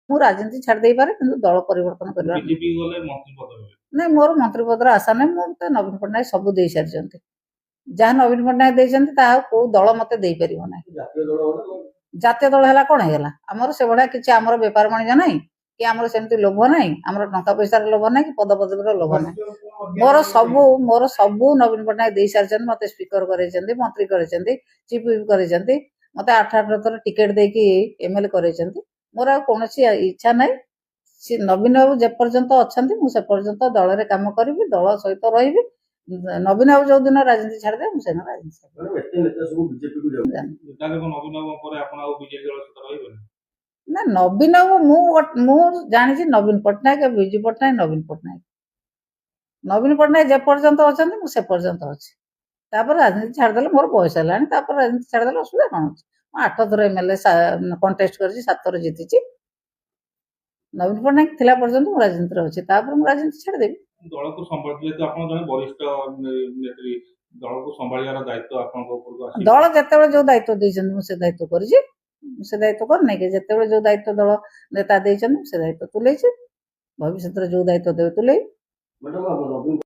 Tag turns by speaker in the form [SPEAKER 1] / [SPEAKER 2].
[SPEAKER 1] ମୁଁ ରାଜନୀତି ଛାଡ଼ି ଦେଇପାରେ କିନ୍ତୁ ଦଳ ପରିବର୍ତ୍ତନ କରିବା
[SPEAKER 2] ବିଜେପି ଗଲେ ମନ୍ତ୍ରୀ ପଦ ହେବେ।
[SPEAKER 1] ନାଇଁ ମୋର ମନ୍ତ୍ରୀ ପଦର ଆଶା ନାହିଁ। ମୁଁ ତ ନବୀନ ପଟ୍ଟନାୟକ ସବୁ ଦେଇ ସାରିଛନ୍ତି। ଯାହା ନବୀନ ପଟ୍ଟନାୟକ ଦେଇଛନ୍ତି ତାହା ଆଉ କୋଉ ଦଳ ମତେ ଦେଇପାରିବ ନାହିଁ। ଜାତୀୟ ଦଳ ହେଲା କଣ ହେଇଗଲା? ଆମର ସେଭଳିଆ କିଛି ଆମର ବେପାର ବାଣିଜ୍ୟ ନାହିଁ କି ଆମର ସେମିତି ଲୋଭ ନାହିଁ। ଆମର ଟଙ୍କା ପଇସାର ଲୋଭ ନାହିଁ କି ପଦ ପଦବୀର ଲୋଭ ନାହିଁ। ମୋର ସବୁ ନବୀନ ପଟ୍ଟନାୟକ ଦେଇ ସାରିଛନ୍ତି। ମତେ ସ୍ପିକର କରେଇଛନ୍ତି, ମନ୍ତ୍ରୀ କରେଇଛନ୍ତି, ଚିଫ୍ ହୁଇପ୍ କରେଇଛନ୍ତି, ମତେ 8 ଥର ଟିକେଟ ଦେଇକି ଏମଏଲଏ କରେଇଛନ୍ତି। ମୋର ଆଉ କୌଣସି ଇଚ୍ଛା ନାହିଁ। ସେ ନବୀନ ବାବୁ ଯେପର୍ଯ୍ୟନ୍ତ ଅଛନ୍ତି ମୁଁ ସେ ପର୍ଯ୍ୟନ୍ତ ଦଳରେ କାମ କରିବି, ଦଳ ସହିତ ରହିବି। ନବୀନ ବାବୁ ଯୋଉଦିନ ରାଜନୀତି ଛାଡ଼ିଦେବେ ମୁଁ ସେଦିନ ରାଜନୀତି ଛାଡ଼ିଦେବି। ନା ନବୀନ ବାବୁ ମୁଁ ଜାଣିଛି ନବୀନ ପଟ୍ଟନାୟକ, ବିଜୁ ପଟ୍ଟନାୟକ, ନବୀନ ପଟ୍ଟନାୟକ। ନବୀନ ପଟ୍ଟନାୟକ ଯେପର୍ଯ୍ୟନ୍ତ ଅଛନ୍ତି ମୁଁ ସେ ପର୍ଯ୍ୟନ୍ତ ଅଛି। ତାପରେ ରାଜନୀତି ଛାଡ଼ିଦେଲେ ମୋର ବୟସ ହେଲାଣି। ତାପରେ ରାଜନୀତି ଛାଡ଼ିଦେଲେ ଅସୁବିଧା କ'ଣ ଅଛି? ମୁଁ 8 ଥର ଏମଏଲଏ କଣ୍ଟେଷ୍ଟ କରିଛି, 7 ଥର ଜିତିଛି। ନବୀନ ପଟ୍ଟନାୟକ ଥିଲା ପର୍ଯ୍ୟନ୍ତ ମୁଁ ରାଜନୀତିରେ ଅଛି। ତାପରେ ମୁଁ ରାଜନୀତି ଛାଡ଼ିଦେବି।
[SPEAKER 2] ଦଳକୁ ଯେହେତୁ ଆପଣ ଜଣେ ବରିଷ୍ଠ ନେତ୍ରୀ, ଦଳକୁ ସମ୍ଭାଳିବାର ଦାୟିତ୍ୱ ଆପଣଙ୍କ ଉପରକୁ ଆସିବ।
[SPEAKER 1] ଦଳ ଯେତେବେଳେ ଯୋଉ ଦାୟିତ୍ୱ ଦେଇଛନ୍ତି ମୁଁ ସେ ଦାୟିତ୍ୱ କରିଛି। ସେ ଦାୟିତ୍ୱ କରିନି କି? ଯେତେବେଳେ ଯୋଉ ଦାୟିତ୍ୱ ଦଳ ନେତା ଦେଇଛନ୍ତି ସେ ଦାୟିତ୍ୱ ତୁଲେଇଛି। ଭବିଷ୍ୟତରେ ଯୋଉ ଦାୟିତ୍ୱ ଦେବେ ତୁଲେଇବି।